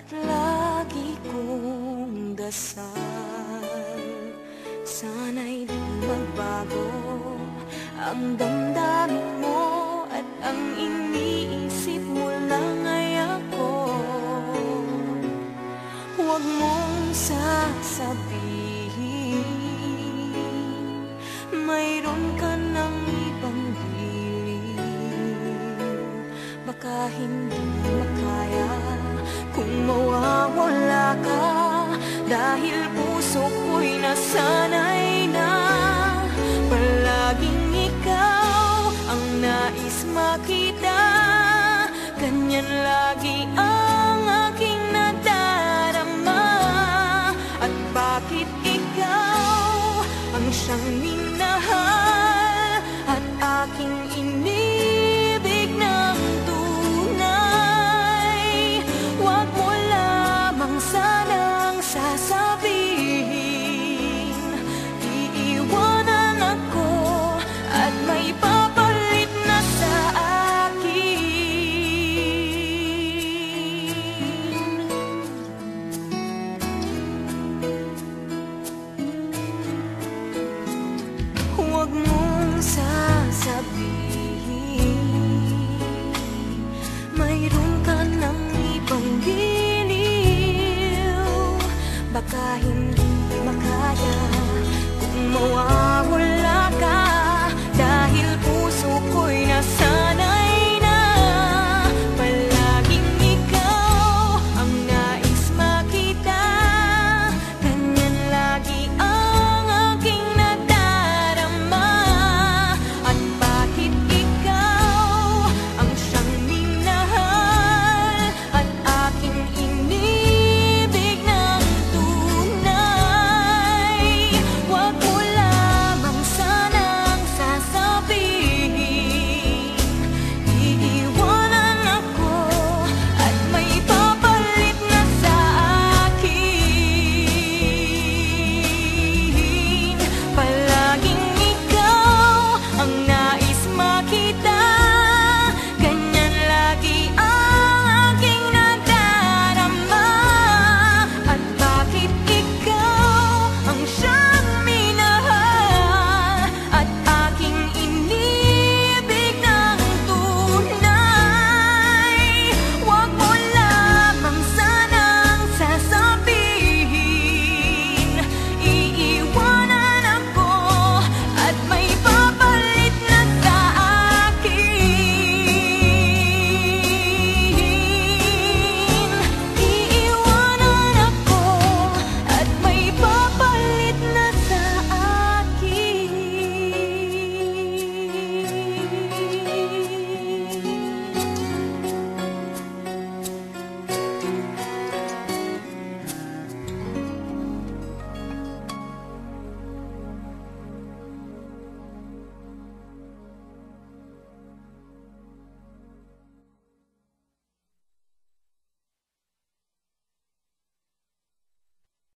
at lagi kong dasal, sana'y di magbago ang damdamin mo at ang iniisip mo lang ay ako. Huwag mong sasabihin mayroon ka ng ibang hiling. Baka hindi makaya kung mawawala ka, dahil puso ko'y nasanay na palaging ikaw ang nais makita. Ganyan lagi